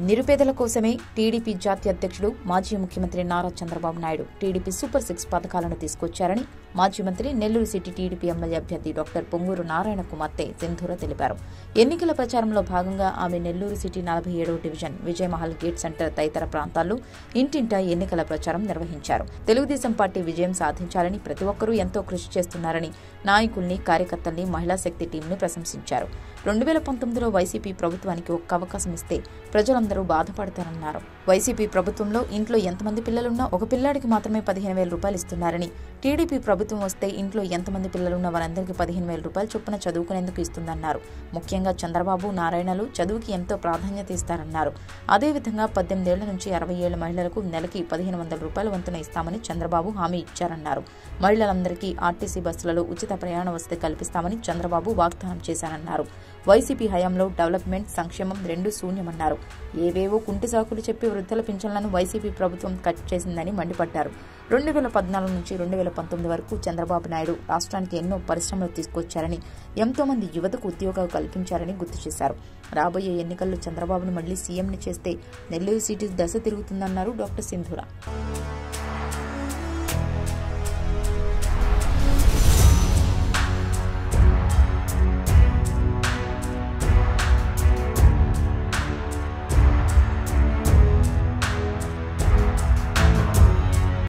నిరుపేదల కోసమే టీడీపీ జాతీయ అధ్యక్షుడు మాజీ ముఖ్యమంత్రి నారా చంద్రబాబు నాయుడు టీడీపీ సూపర్ 6 పథకాలను తీసుకొచ్చారని మాజీ మంత్రి నెల్లూరు సిటీ టీడీపీ ఎమ్మెల్యే అభ్యర్థి డాక్టర్ పొంగూరు నారాయణ కుమార్తె సింధూర తెలిపారు. ఎన్నికల ప్రచారంలో భాగంగా ఆమె నెల్లూరు సిటీ 47వ డివిజన్ విజయమహల్ గేట్ సెంటర్ తదితర ప్రాంతాల్లో ఇంటింటా ఎన్నికల ప్రచారం నిర్వహించారు. తెలుగుదేశం పార్టీ విజయం సాధించాలని ప్రతి ఒక్కరూ ఎంతో కృషి చేస్తున్నారని నాయకుల్ని, కార్యకర్తల్ని, మహిళా శక్తి టీంని ప్రశంసించారు. 2019లో వైసీపీ ప్రభుత్వానికి ఒక్క అవకాశం ఇస్తే ప్రజలందరూ బాధపడతారన్నారు. వైసీపీ ప్రభుత్వంలో ఇంట్లో ఎంతమంది పిల్లలున్నా ఒక పిల్లాడికి మాత్రమే 15,000 రూపాయలు ఇస్తున్నారని, టీడీపీ ప్రభుత్వం వస్తే ఇంట్లో ఎంతమంది పిల్లలున్నా వారందరికీ 15,000 రూపాయలు చొప్పున చదువుకునేందుకు ఇస్తుందన్నారు. ముఖ్యంగా చంద్రబాబు, నారాయణలు చదువుకి ఎంతో ప్రాధాన్యత ఇస్తారన్నారు. అదేవిధంగా 18 ఏళ్ల నుంచి 60 ఏళ్ల మహిళలకు నెలకి 1,500 రూపాయల వంతున ఇస్తామని చంద్రబాబు హామీ ఇచ్చారన్నారు. మహిళలందరికీ ఆర్టీసీ బస్సులలో ఉచిత ప్రయాణ వసతి కల్పిస్తామని చంద్రబాబు వాగ్దానం చేశారన్నారు. వైసీపీ హయాంలో డెవలప్మెంట్, సంక్షేమం రెండూ శూన్యమన్నారు. ఏవేవో కుంటి సాకులు చెప్పి వృద్ధుల పింఛన్లను వైసీపీ ప్రభుత్వం కట్ చేసిందని మండిపడ్డారు. 2014 నుంచి 2019 వరకు చంద్రబాబు నాయుడు రాష్ట్రానికి ఎన్నో పరిశ్రమలు తీసుకొచ్చారని, ఎంతో మంది యువతకు ఉద్యోగాలు కల్పించారని గుర్తు చేశారు. రాబోయే ఎన్నికల్లో చంద్రబాబును మళ్లీ సీఎంని చేస్తే నెల్లూరు సిటీ దశ తిరుగుతుందన్నారు డాక్టర్ సింధూర.